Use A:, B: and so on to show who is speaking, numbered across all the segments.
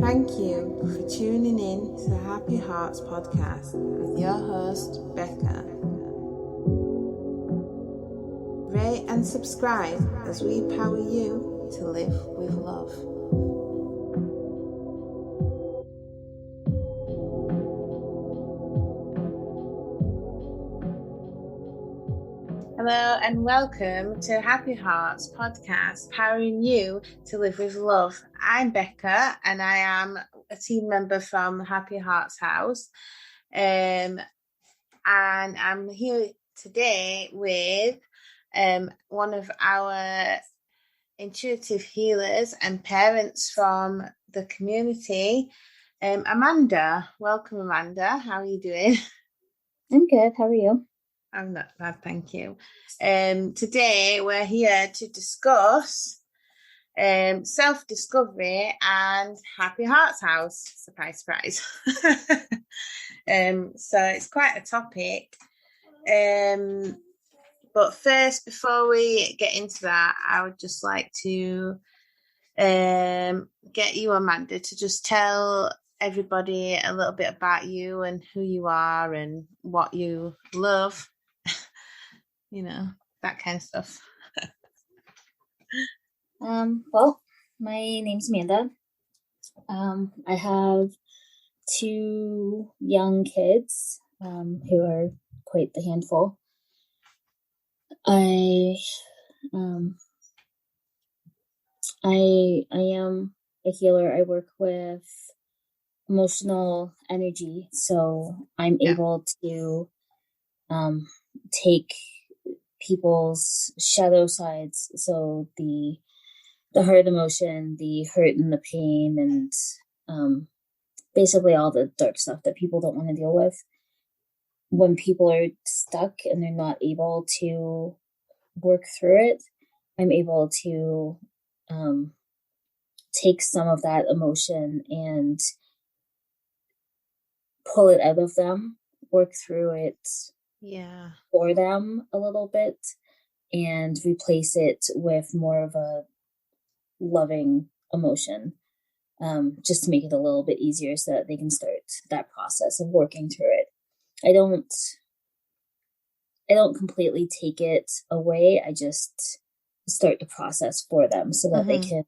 A: Thank you for tuning in to the Happy Hearts podcast with your host, Becca. Rate and subscribe as we power you to live with love. Hello and welcome to Happy Hearts podcast, powering you to live with love. I'm Becca and I am a team member from Happy Hearts House. And I'm here today with one of our intuitive healers and parents from the community, Amanda. Welcome, Amanda. How are you doing?
B: I'm good. How are you?
A: I'm not bad, thank you. Today we're here to discuss self-discovery and Happy Hearts House. Surprise, surprise. So it's quite a topic. But first, before we get into that, I would just like to get you, Amanda, to just tell everybody a little bit about you and who you are and what you love. You know, that kind of stuff.
B: Well, my name's Amanda. I have 2 young kids who are quite the handful. I am a healer. I work with emotional energy, so I'm able to take people's shadow sides, so the hard emotion, the hurt and the pain, and basically all the dark stuff that people don't want to deal with. When people are stuck and they're not able to work through it, I'm able to take some of that emotion and pull it out of them, work through it for them a little bit, and replace it with more of a loving emotion, just to make it a little bit easier so that they can start that process of working through it. I don't completely take it away. I just start the process for them so that they can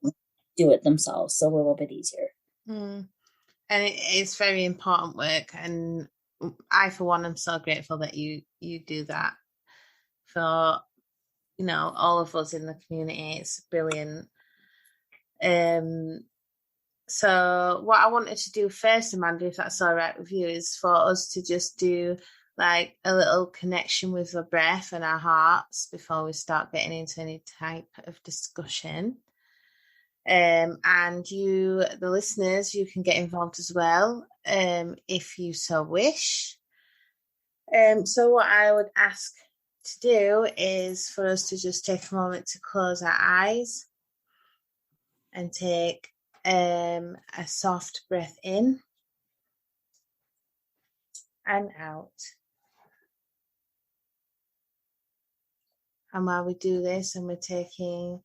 B: do it themselves a little bit easier.
A: And it's very important work, and I, for one, am so grateful that you do that for, you know, all of us in the community. It's brilliant. So what I wanted to do first, Amanda, if that's all right with you, is for us to just do like a little connection with the breath and our hearts before we start getting into any type of discussion. And you, the listeners, you can get involved as well, if you so wish. So what I would ask to do is for us to just take a moment to close our eyes and take a soft breath in and out. And while we do this and we're taking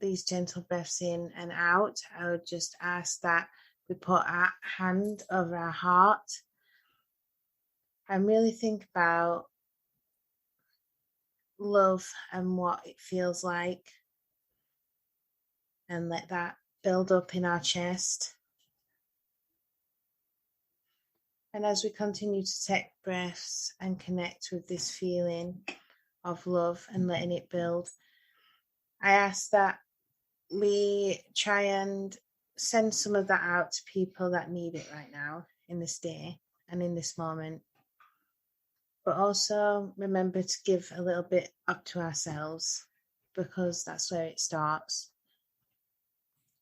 A: these gentle breaths in and out, I would just ask that we put our hand over our heart and really think about love and what it feels like, and let that build up in our chest. And as we continue to take breaths and connect with this feeling of love and letting it build, I ask that we try and send some of that out to people that need it right now in this day and in this moment. But also remember to give a little bit up to ourselves, because that's where it starts.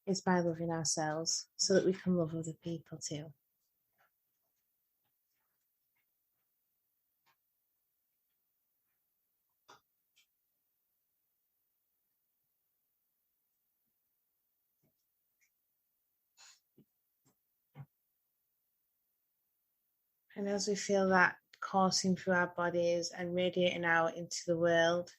A: It's by loving ourselves so that we can love other people too. And as we feel that coursing through our bodies and radiating out into the world,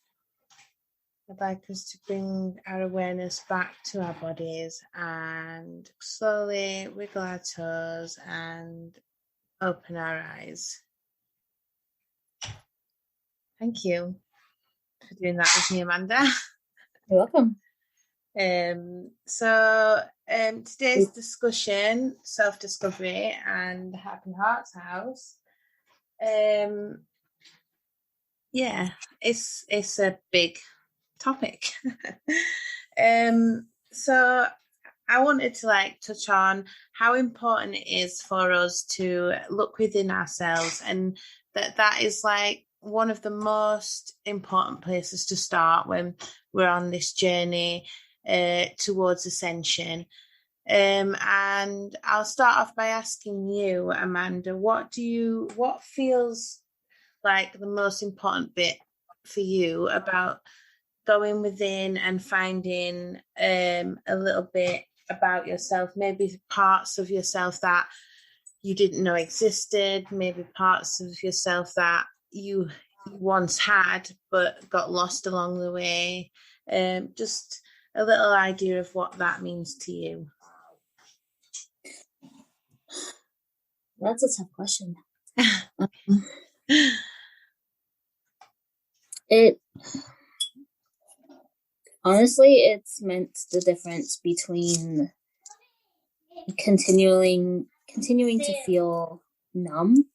A: I'd like us to bring our awareness back to our bodies and slowly wiggle our toes and open our eyes. Thank you for doing that with me, Amanda.
B: You're welcome.
A: Today's discussion, self-discovery and the Happy Hearts House. It's a big topic. So I wanted to touch on how important it is for us to look within ourselves, and that is one of the most important places to start when we're on this journey towards ascension. And I'll start off by asking you, Amanda, what feels like the most important bit for you about going within and finding a little bit about yourself, maybe parts of yourself that you didn't know existed, maybe parts of yourself that you once had but got lost along the way. Just a little idea of what that means to you.
B: That's a tough question. Honestly, it's meant the difference between continuing to feel numb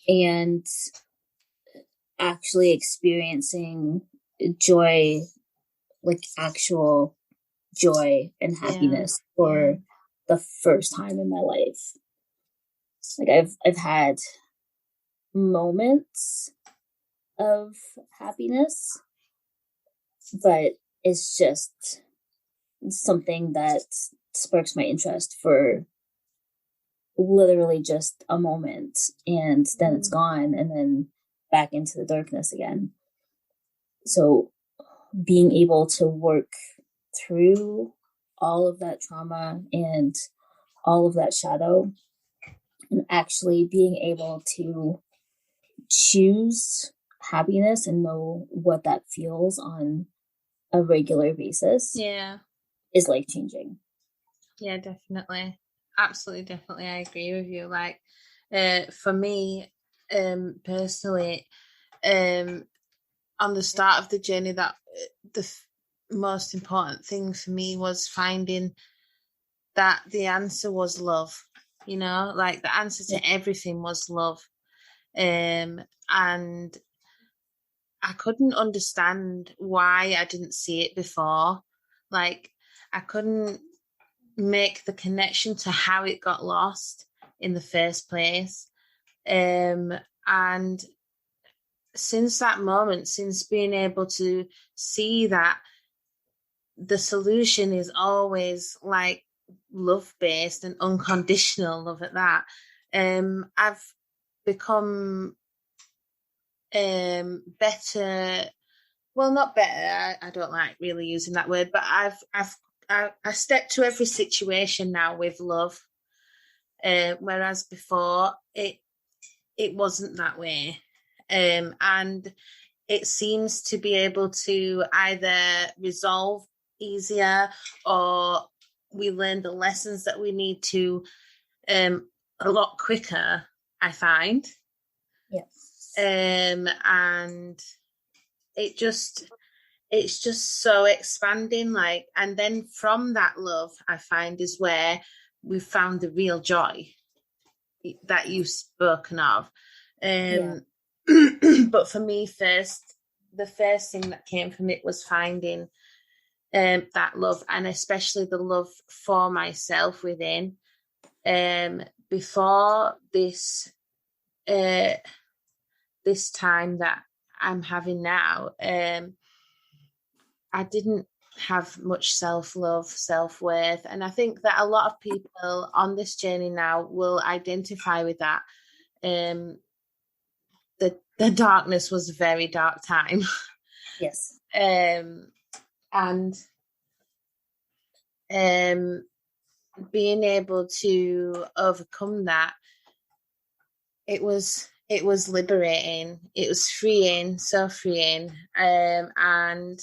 B: and actually experiencing joy, actual joy and happiness for the first time in my life. I've had moments of happiness, but it's just something that sparks my interest for literally just a moment, and then it's gone, and then back into the darkness again. So being able to work through all of that trauma and all of that shadow, and actually being able to choose happiness and know what that feels on a regular basis is life-changing.
A: Yeah, definitely. Absolutely, definitely. I agree with you. For me, personally, on the start of the journey, that the most important thing for me was finding that the answer was love. The answer to everything was love. And I couldn't understand why I didn't see it before. I couldn't make the connection to how it got lost in the first place. And since that moment, since being able to see that the solution is always love-based and unconditional love at that, I've become better. Well, not better. I don't like really using that word, but I step to every situation now with love, whereas before it wasn't that way, and it seems to be able to either resolve easier, or we learn the lessons that we need to a lot quicker, I find. And it's just so expanding, and then from that love, I find, is where we found the real joy that you've spoken of. But for me, the first thing that came from it was finding that love, and especially the love for myself within. Before this time that I'm having now, I didn't have much self-love, self-worth, and I think that a lot of people on this journey now will identify with that. The darkness was a very dark time.
B: Yes.
A: And being able to overcome that, it was liberating. It was freeing, so freeing. And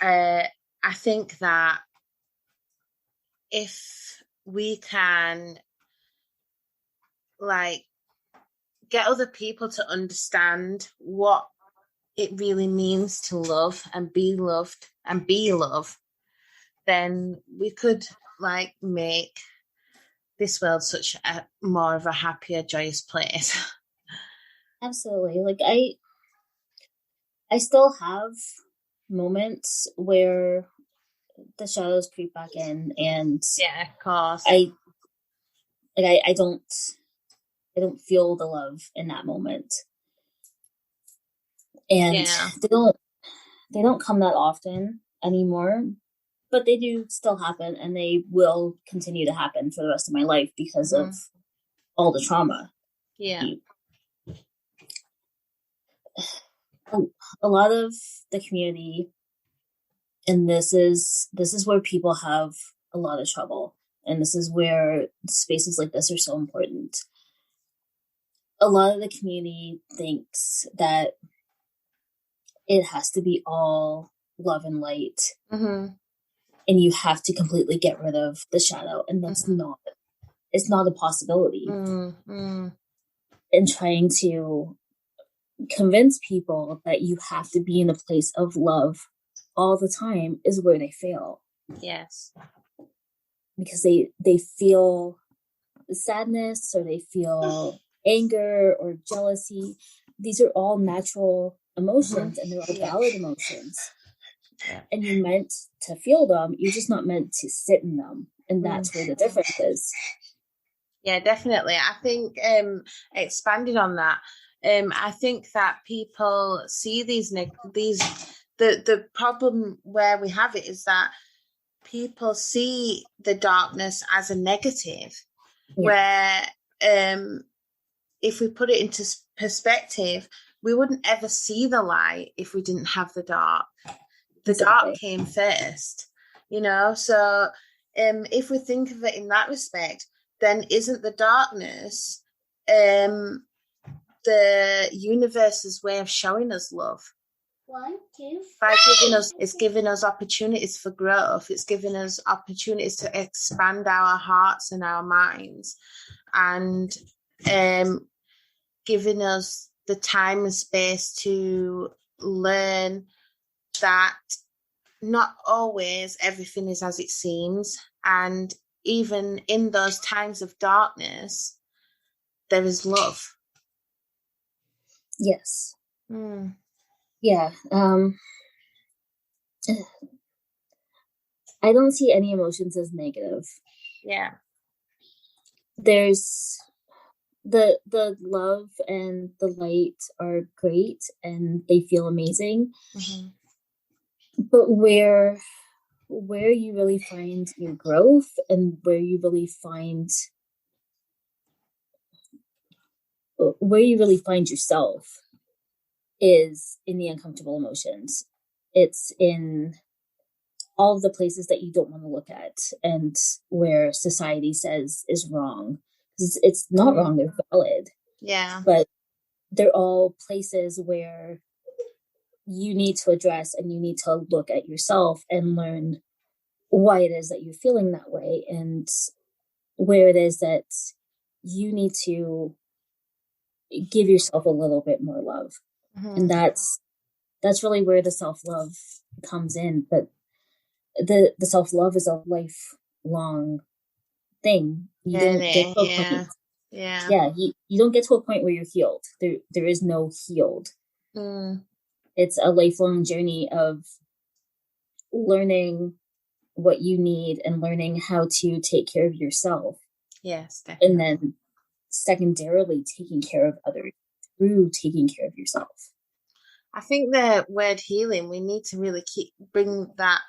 A: I think that if we can like get other people to understand what it really means to love and be loved and be love, then we could like make this world such a more of a happier, joyous place.
B: Absolutely. Like I still have moments where the shadows creep back in, and
A: yeah, of course.
B: I don't feel the love in that moment. And they don't come that often anymore, but they do still happen, and they will continue to happen for the rest of my life because of all the trauma.
A: Yeah.
B: A lot of the community, and this is where people have a lot of trouble, and this is where spaces like this are so important. A lot of the community thinks that it has to be all love and light, and you have to completely get rid of the shadow, and that's it's not a possibility. And trying to convince people that you have to be in a place of love all the time is where they fail.
A: Yes.
B: Because they feel sadness, or they feel anger or jealousy. These are all natural emotions, and they're all valid emotions. Yeah. And you're meant to feel them. You're just not meant to sit in them. And that's where the difference is.
A: Yeah, definitely. I think expanding on that, I think that people see the problem where we have it is that people see the darkness as a negative, where if we put it into perspective, we wouldn't ever see the light if we didn't have the dark. The dark came first, so if we think of it in that respect, then isn't the darkness the universe's way of showing us love?
C: 1, 2,
A: 3. It's giving us opportunities for growth. It's giving us opportunities to expand our hearts and our minds, and giving us the time and space to learn that not always everything is as it seems, and even in those times of darkness, there is love.
B: Yes. Yeah. I don't see any emotions as negative.
A: Yeah.
B: There's the love and the light are great, and they feel amazing. But where you really find your growth, and where you really find yourself, is in the uncomfortable emotions. It's in all of the places that you don't want to look at, and where society says is wrong. It's not wrong, they're valid.
A: Yeah.
B: But they're all places where you need to address, and you need to look at yourself and learn why it is that you're feeling that way, and where it is that you need to give yourself a little bit more love. And that's really where the self-love comes in. But the self-love is a lifelong thing. You don't get to a point. You don't get to a point where you're healed. There is no healed. It's a lifelong journey of learning what you need and learning how to take care of yourself.
A: Yes, definitely.
B: And then secondarily taking care of others through taking care of yourself.
A: I think the word healing, we need to really bring that.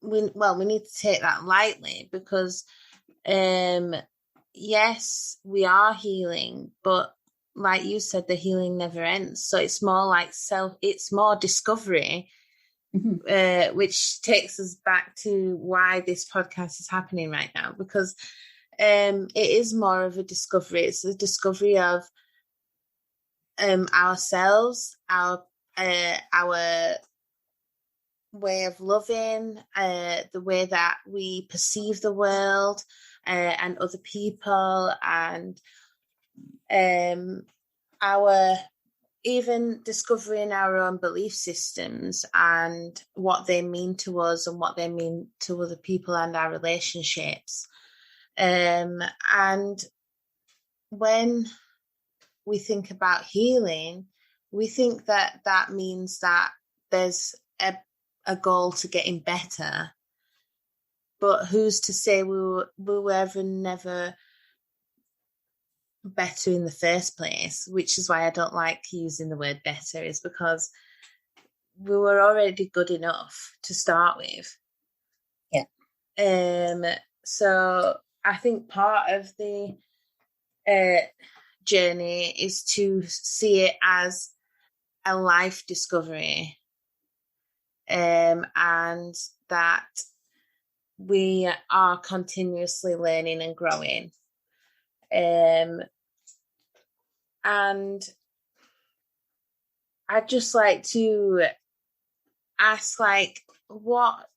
A: We need to take that lightly, because yes, we are healing, but like you said, the healing never ends. So it's more like it's more discovery, which takes us back to why this podcast is happening right now, because it is more of a discovery. It's the discovery of ourselves, our way of loving, the way that we perceive the world, and other people, and our even discovering our own belief systems and what they mean to us and what they mean to other people and our relationships. And when we think about healing, we think that that means that there's a goal to getting better. But who's to say we were ever never better in the first place? Which is why I don't like using the word better, is because we were already good enough to start with.
B: Yeah.
A: So I think part of the journey is to see it as a life discovery, and that we are continuously learning and growing. And I'd just like to ask, like, what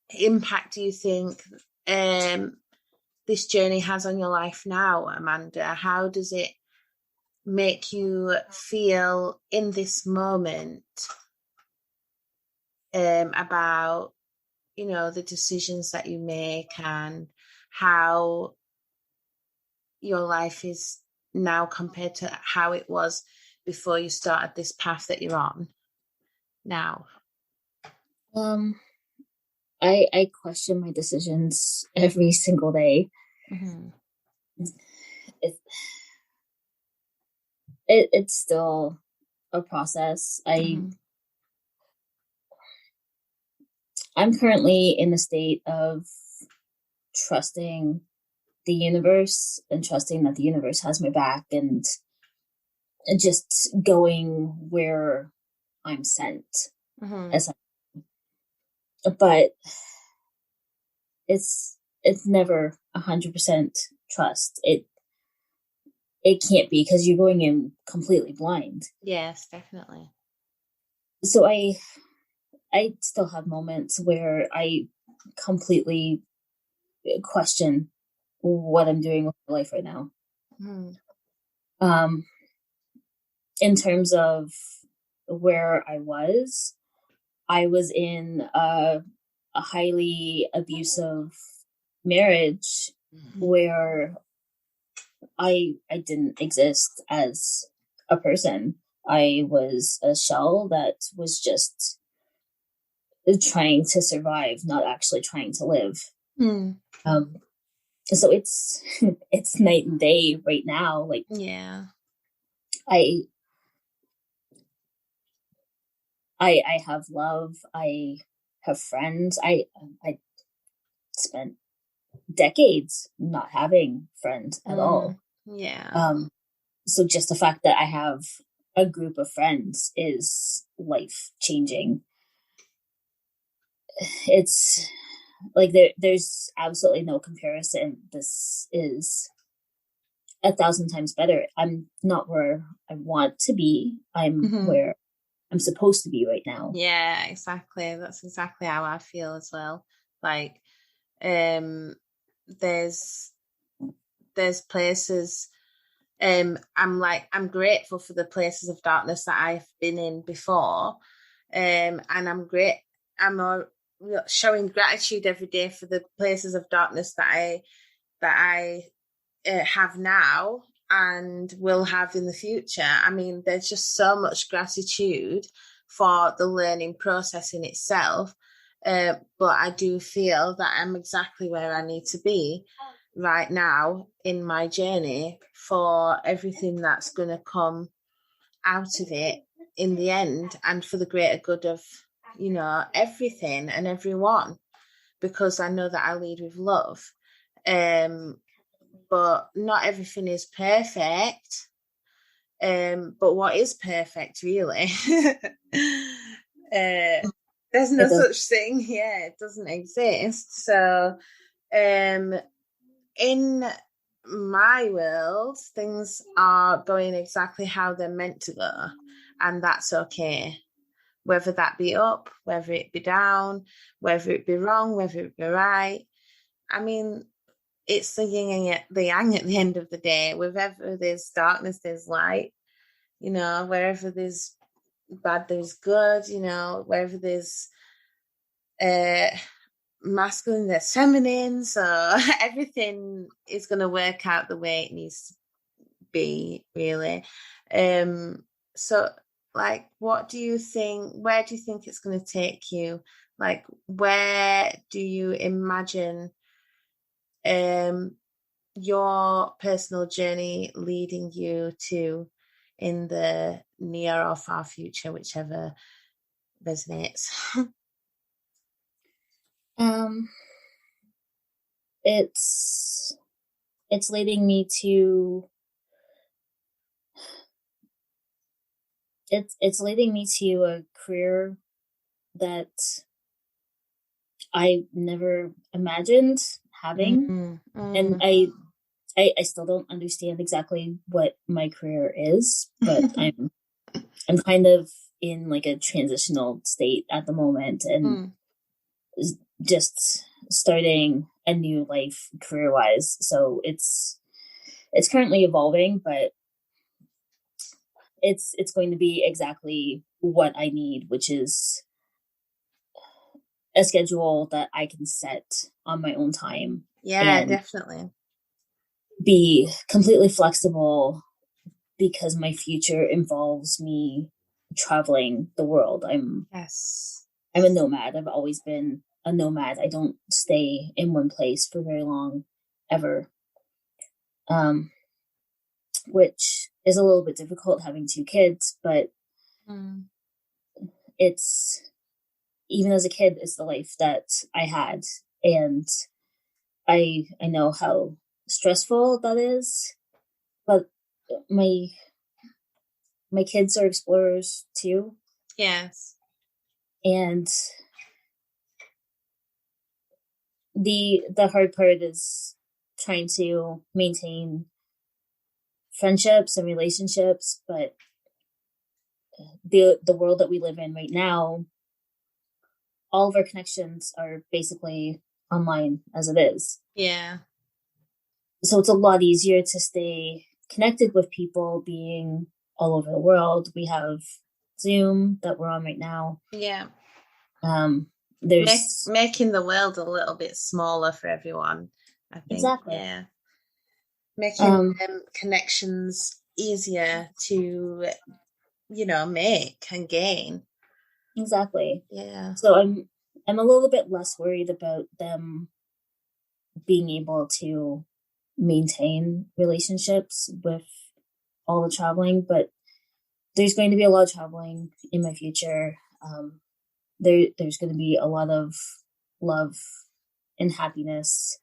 A: impact do you think this journey has on your life now, Amanda? How does it make you feel in this moment about, you know, the decisions that you make and how your life is now compared to how it was before you started this path that you're on now?
B: I question my decisions every single day.
A: Mm-hmm.
B: It's still a process. I'm currently in a state of trusting the universe and trusting that the universe has my back, and just going where I'm sent. Mm-hmm. But it's never 100% trust. It can't be, because you're going in completely blind.
A: Yes, definitely.
B: So I still have moments where I completely question what I'm doing with my life right now. Mm. In terms of where I was in a highly abusive marriage, where I didn't exist as a person. I was a shell that was just trying to survive, not actually trying to live. So it's night and day right now. Like,
A: yeah,
B: I have love. I have friends. I spent decades not having friends at all.
A: Yeah.
B: So just the fact that I have a group of friends is life changing. It's like there's absolutely no comparison. This is 1,000 times better. I'm not where I want to be. I'm where I'm supposed to be right now.
A: Yeah, exactly. That's exactly how I feel as well. Like, there's places, I'm grateful for the places of darkness that I've been in before, and I'm showing gratitude every day for the places of darkness that I have now and will have in the future. I mean, there's just so much gratitude for the learning process in itself, but I do feel that I'm exactly where I need to be right now in my journey for everything that's going to come out of it in the end, and for the greater good of, you know, everything and everyone, because I know that I lead with love. But not everything is perfect. But what is perfect, really? There's no such thing. Yeah, it doesn't exist. So, in my world, things are going exactly how they're meant to go, and that's okay. Whether that be up, whether it be down, whether it be wrong, whether it be right. I mean, it's the yin and the yang at the end of the day. Wherever there's darkness, there's light. You know, wherever there's bad, there's good. You know, wherever there's uh masculine, there's feminine. So everything is going to work out the way it needs to be, really. So, like, what do you think? Where do you think it's going to take you? Like, where do you imagine your personal journey leading you to in the near or far future, whichever resonates?
B: It's leading me to it's leading me to a career that I never imagined having. And I still don't understand exactly what my career is, but I'm kind of in like a transitional state at the moment, and just starting a new life career wise. So it's currently evolving, but it's going to be exactly what I need, which is a schedule that I can set on my own time.
A: Yeah, definitely.
B: Be completely flexible, because my future involves me traveling the world. I'm a nomad. I've always been a nomad. I don't stay in one place for very long, ever. Which is a little bit difficult having 2 kids, but it's, even as a kid, it's the life that I had, and I know how stressful that is, but my kids are explorers too.
A: Yes.
B: And the hard part is trying to maintain friendships and relationships, but the world that we live in right now, all of our connections are basically online as it is.
A: Yeah.
B: So it's a lot easier to stay connected with people being all over the world. We have Zoom that we're on right now.
A: Yeah.
B: There's
A: making the world a little bit smaller for everyone, I think.
B: Exactly.
A: Yeah. Making connections easier to, make and gain.
B: Exactly.
A: Yeah.
B: So I'm a little bit less worried about them being able to maintain relationships with all the traveling, but there's going to be a lot of traveling in my future. There's going to be a lot of love and happiness.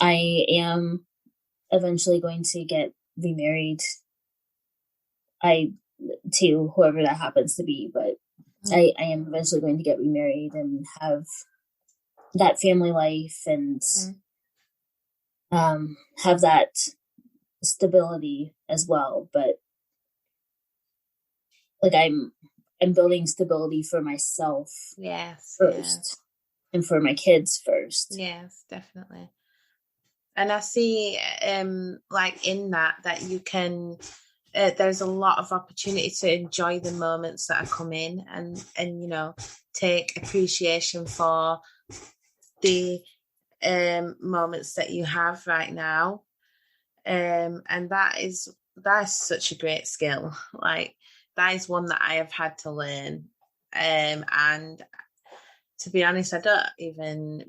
B: I am eventually going to get remarried. To whoever that happens to be, but I am eventually going to get remarried and have that family life and have that stability as well. But like I'm building stability for myself first, and for my kids first.
A: Yes, definitely. And I see like in that you can there's a lot of opportunity to enjoy the moments that are coming, and take appreciation for the moments that you have right now, and that is such a great skill. Like, that is one that I have had to learn, and to be honest, I don't even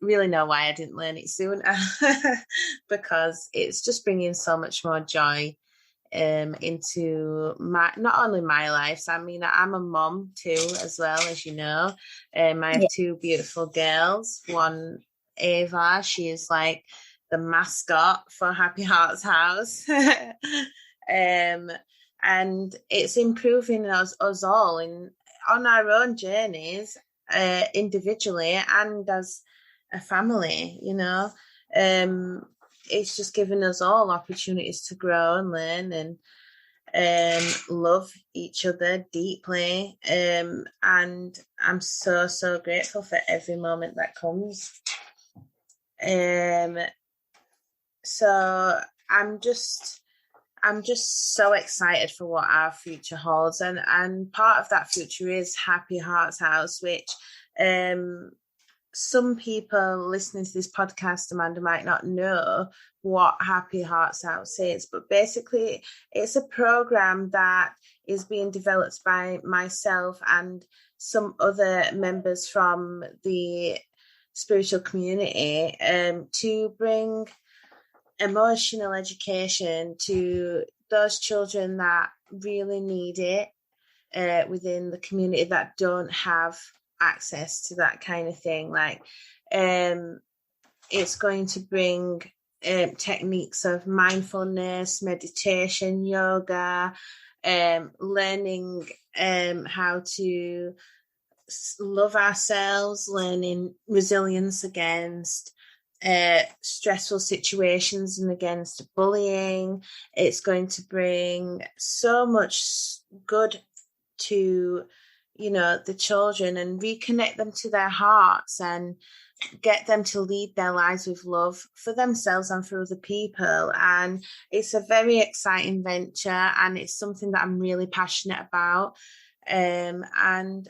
A: really know why I didn't learn it sooner, because it's just bringing so much more joy into not only my life. I mean, I'm a mom too, as well, as you know. I have 2 beautiful girls. One, Ava, she is like the mascot for Happy Hearts House. And it's improving us all on our own journeys, individually and as a family, it's just given us all opportunities to grow and learn and love each other deeply. And I'm so grateful for every moment that comes. So I'm just so excited for what our future holds, and part of that future is Happy Hearts House, which some people listening to this podcast, Amanda, might not know what Happy Hearts House is, but basically it's a program that is being developed by myself and some other members from the spiritual community to bring emotional education to those children that really need it within the community that don't have access to that kind of thing. Like it's going to bring techniques of mindfulness, meditation, yoga, learning how to love ourselves, learning resilience against stressful situations and against bullying. It's going to bring so much good to, you know, the children and reconnect them to their hearts and get them to lead their lives with love for themselves and for other people. And it's a very exciting venture, and it's something that I'm really passionate about. And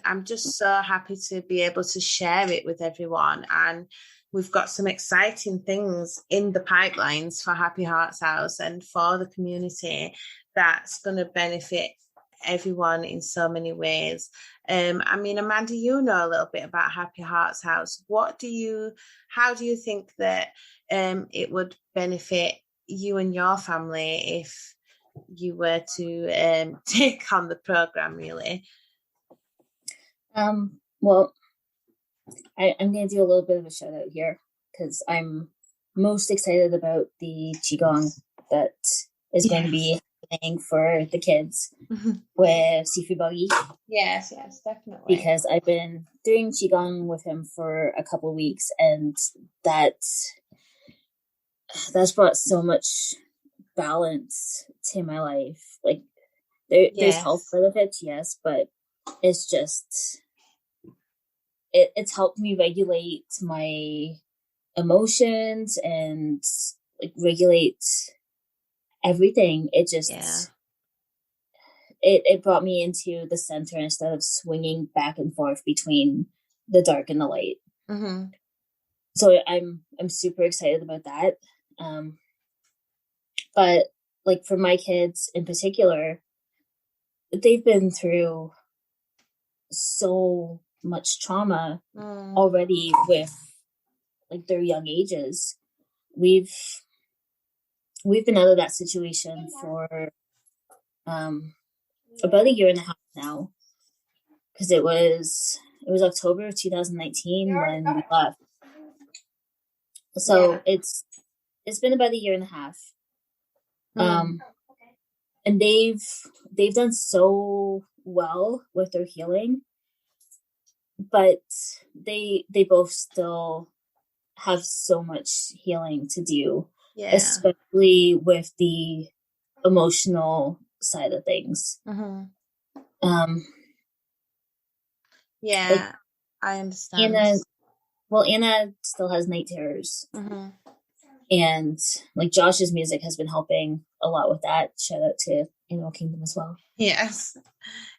A: I'm just so happy to be able to share it with everyone. And we've got some exciting things in the pipelines for Happy Hearts House and for the community that's going to benefit everyone in so many ways. I mean, Amanda, you know a little bit about Happy Hearts House. How do you think that it would benefit you and your family if you were to take on the program, really?
B: Well, I'm going to do a little bit of a shout out here because I'm most excited about the Qigong that is going to be happening for the kids with Sifu Buggy.
A: Yes, definitely.
B: Because I've been doing Qigong with him for a couple of weeks, and that's brought so much balance to my life. Like there's health benefits, yes, but it's just it's helped me regulate my emotions and like regulate everything. It just it brought me into the center instead of swinging back and forth between the dark and the light. So I'm super excited about that. But like for my kids in particular, they've been through so much trauma already with like their young ages. We've been out of that situation for about a year and a half now, because it was October of 2019 when we left. So it's been about a year and a half. And they've done so well with their healing, but they both still have so much healing to do, especially with the emotional side of things.
A: Like, I understand.
B: Anna still has night terrors. And like Josh's music has been helping a lot with that. Shout out to Animal Kingdom as well.
A: Yes.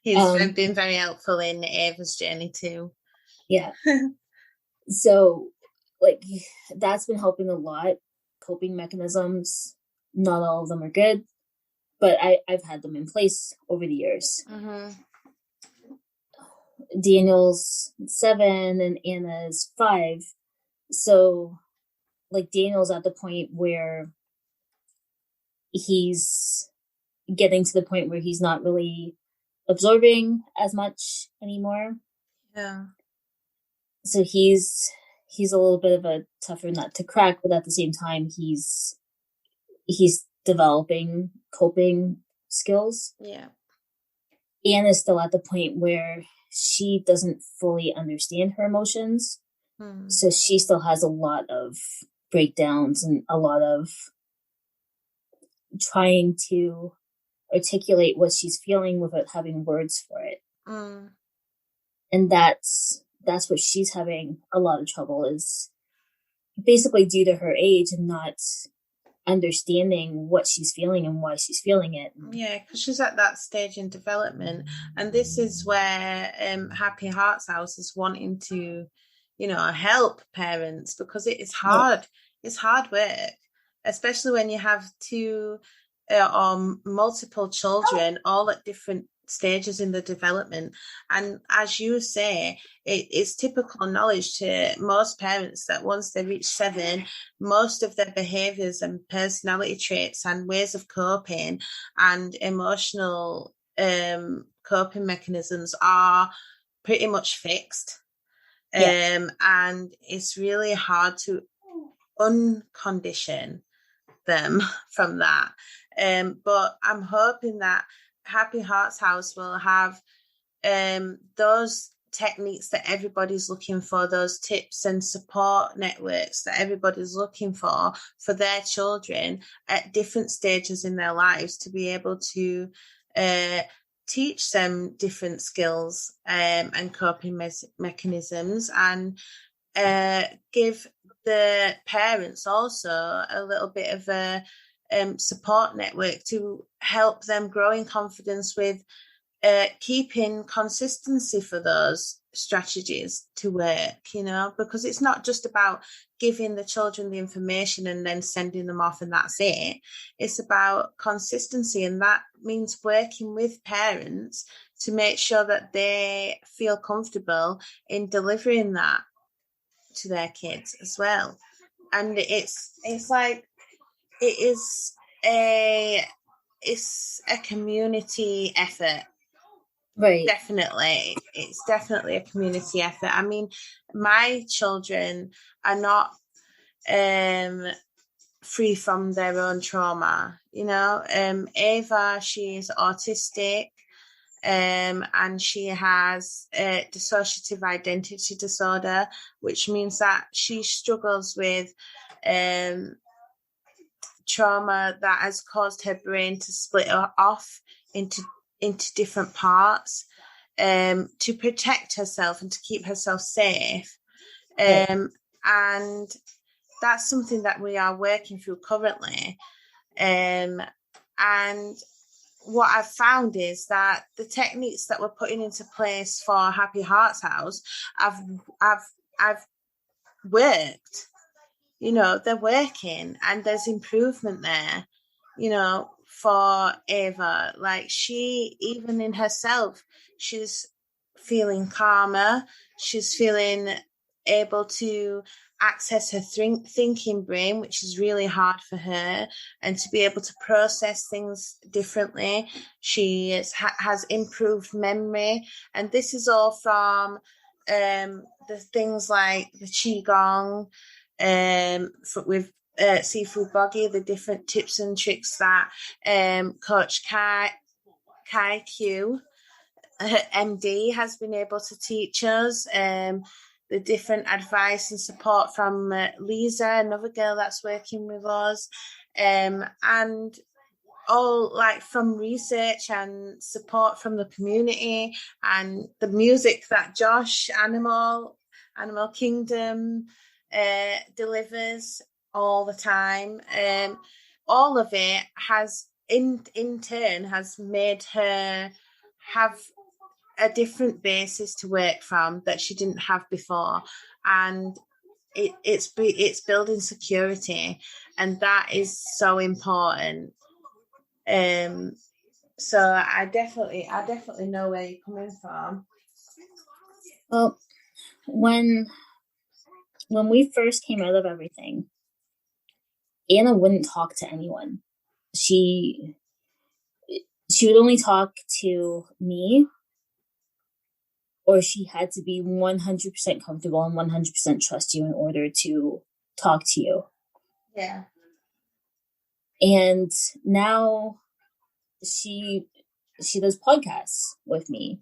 A: He's been very helpful in Ava's journey too.
B: Yeah. So like that's been helping a lot. Coping mechanisms, not all of them are good, but I've had them in place over the years. Daniel's 7 and Anna's 5. So like Daniel's at the point where he's getting to the point where he's not really absorbing as much anymore. So he's a little bit of a tougher nut to crack, but at the same time he's developing coping skills. Anna's still at the point where she doesn't fully understand her emotions. So she still has a lot of breakdowns and a lot of trying to articulate what she's feeling without having words for it. And that's what she's having a lot of trouble, is basically due to her age and not understanding what she's feeling and why she's feeling it.
A: Yeah, because she's at that stage in development, and this is where Happy Hearts House is wanting to, help parents, because it is hard. Yeah. It's hard work, especially when you have two or multiple children all at different stages in the development. And as you say, it's typical knowledge to most parents that once they reach 7, most of their behaviors and personality traits and ways of coping and emotional coping mechanisms are pretty much fixed. Yeah. And it's really hard to uncondition them from that. But I'm hoping that Happy Hearts House will have those techniques that everybody's looking for, those tips and support networks that everybody's looking for their children at different stages in their lives, to be able to teach them different skills and coping mechanisms, and give the parents also a little bit of a support network to help them grow in confidence with keeping consistency for those strategies to work, because it's not just about giving the children the information and then sending them off and that's it. It's about consistency, and that means working with parents to make sure that they feel comfortable in delivering that to their kids as well. And it's like it's a community effort.
B: Right.
A: Definitely. It's definitely a community effort. I mean, my children are not free from their own trauma, Ava, she's autistic, and she has a dissociative identity disorder, which means that she struggles with trauma that has caused her brain to split off into different parts to protect herself and to keep herself safe. And that's something that we are working through currently. And what I've found is that the techniques that we're putting into place for Happy Hearts House have worked. They're working, and there's improvement there, for Ava. Like, she, even in herself, she's feeling calmer. She's feeling able to access her thinking brain, which is really hard for her, and to be able to process things differently. She has improved memory, and this is all from the things like the Qigong, with Seafood Boggy, the different tips and tricks that Coach Kai Q, MD, has been able to teach us, the different advice and support from Lisa, another girl that's working with us, and all like from research and support from the community, and the music that Josh Animal Kingdom delivers all the time. All of it has in turn has made her have a different basis to work from that she didn't have before, and it's building security, and that is so important. So I definitely know where you're coming from.
B: Well, when we first came out of everything, Anna wouldn't talk to anyone. She would only talk to me, or she had to be 100% comfortable and 100% trust you in order to talk to you.
A: Yeah.
B: And now she does podcasts with me,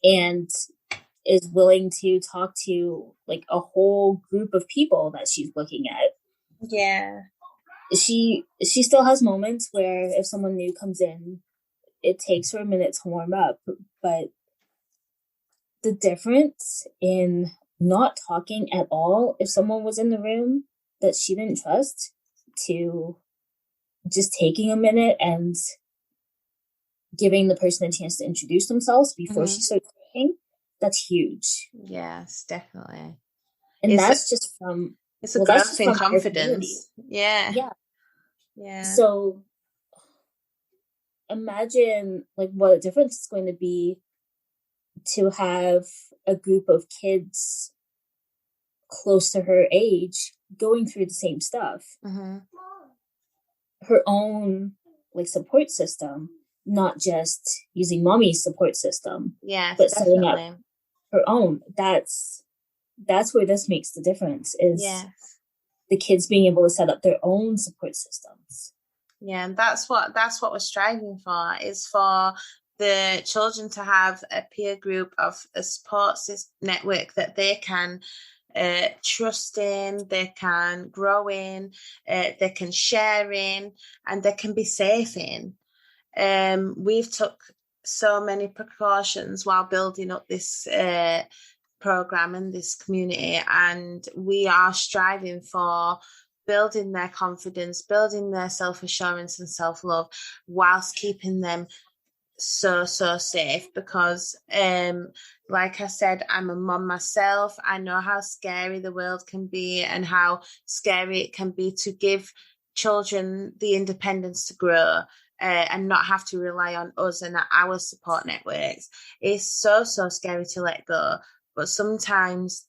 B: and is willing to talk to like a whole group of people that she's looking at.
A: Yeah.
B: She still has moments where if someone new comes in, it takes her a minute to warm up, but the difference in not talking at all if someone was in the room that she didn't trust to just taking a minute and giving the person a chance to introduce themselves before she starts speaking, that's huge.
A: Yes, definitely.
B: And that's just
A: it's a growth in
B: from our community.
A: confidence. Yeah.
B: Yeah. So imagine like what a difference it's going to be to have a group of kids close to her age going through the same stuff. Her own like support system, not just using mommy's support system, but setting up her own. That's where this makes the difference, is the kids being able to set up their own support systems.
A: Yeah, and that's what we're striving for, is for the children to have a peer group of a support network that they can trust in, they can grow in, they can share in, and they can be safe in. We've took so many precautions while building up this program and this community, and we are striving for building their confidence, building their self-assurance and self-love, whilst keeping them so safe, because like I said, I'm a mom myself. I know how scary the world can be and how scary it can be to give children the independence to grow and not have to rely on us and our support networks. It's so scary to let go, but sometimes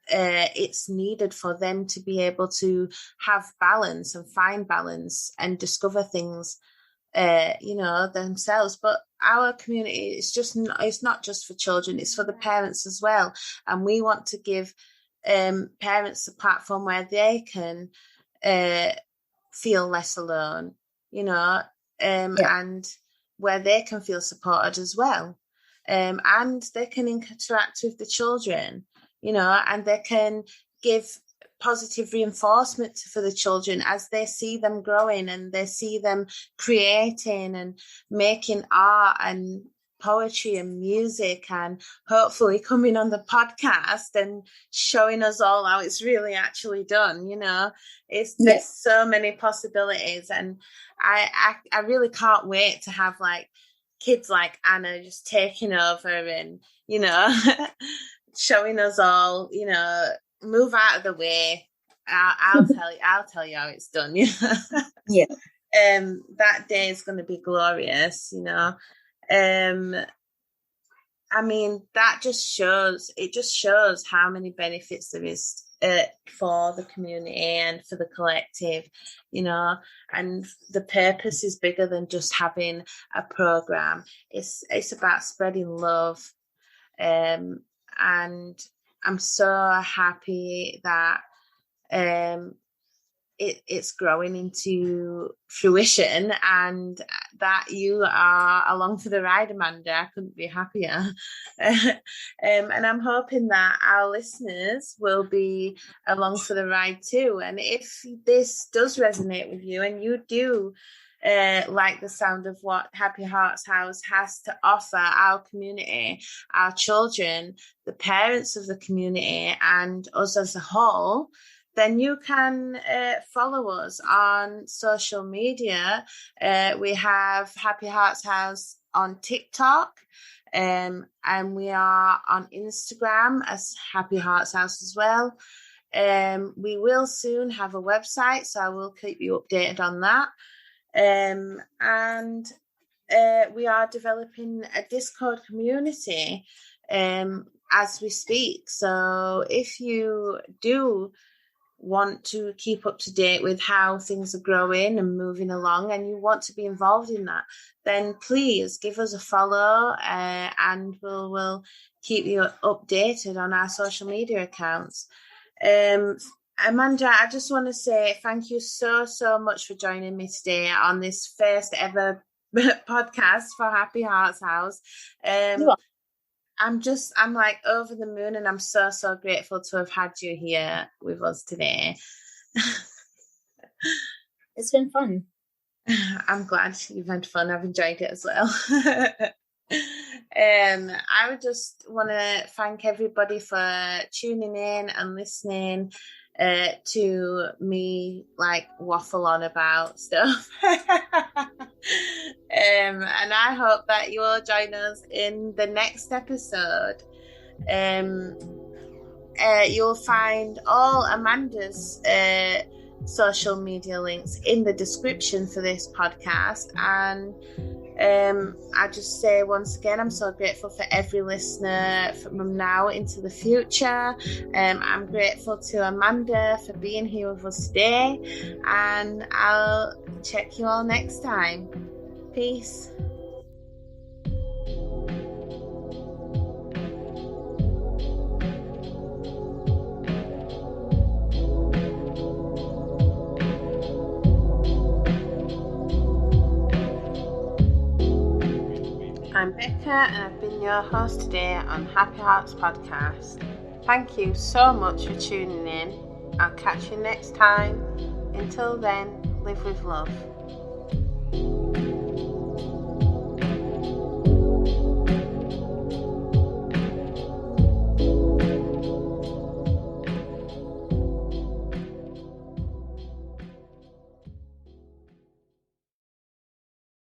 A: it's needed for them to be able to have balance and find balance and discover things themselves. But our community is it's not just for children, it's for the parents as well, and we want to give parents a platform where they can feel less alone, and where they can feel supported as well, and they can interact with the children, and they can give positive reinforcement for the children as they see them growing and they see them creating and making art and poetry and music, and hopefully coming on the podcast and showing us all how it's really actually done. There's so many possibilities, and I really can't wait to have like kids like Anna just taking over and showing us all, move out of the way. I'll tell you how it's done.
B: Yeah.
A: That day is going to be glorious. I mean, that just shows how many benefits there is for the community and for the collective, and the purpose is bigger than just having a program. It's about spreading love, and I'm so happy that it's growing into fruition, and that you are along for the ride, Amanda. I couldn't be happier. And I'm hoping that our listeners will be along for the ride too. And if this does resonate with you and you do like the sound of what Happy Hearts House has to offer our community, our children, the parents of the community, and us as a whole, then you can follow us on social media. We have Happy Hearts House on TikTok, and we are on Instagram as Happy Hearts House as well. We will soon have a website, so I will keep you updated on that. And we are developing a Discord community as we speak. So if you do want to keep up to date with how things are growing and moving along, and you want to be involved in that, then please give us a follow, and we'll keep you updated on our social media accounts. Amanda, I just want to say thank you so much for joining me today on this first ever podcast for Happy Hearts House. I'm like over the moon, and I'm so grateful to have had you here with us today.
B: It's been fun.
A: I'm glad you've had fun. I've enjoyed it as well. I would just want to thank everybody for tuning in and listening to me like waffle on about stuff. And I hope that you will join us in the next episode. You'll find all Amanda's social media links in the description for this podcast, and I just say once again, I'm so grateful for every listener from now into the future. I'm grateful to Amanda for being here with us today, and I'll check you all next time. Peace. I'm Becca, and I've been your host today on Happy Hearts Podcast. Thank you so much for tuning in. I'll catch you next time. Until then, live with love.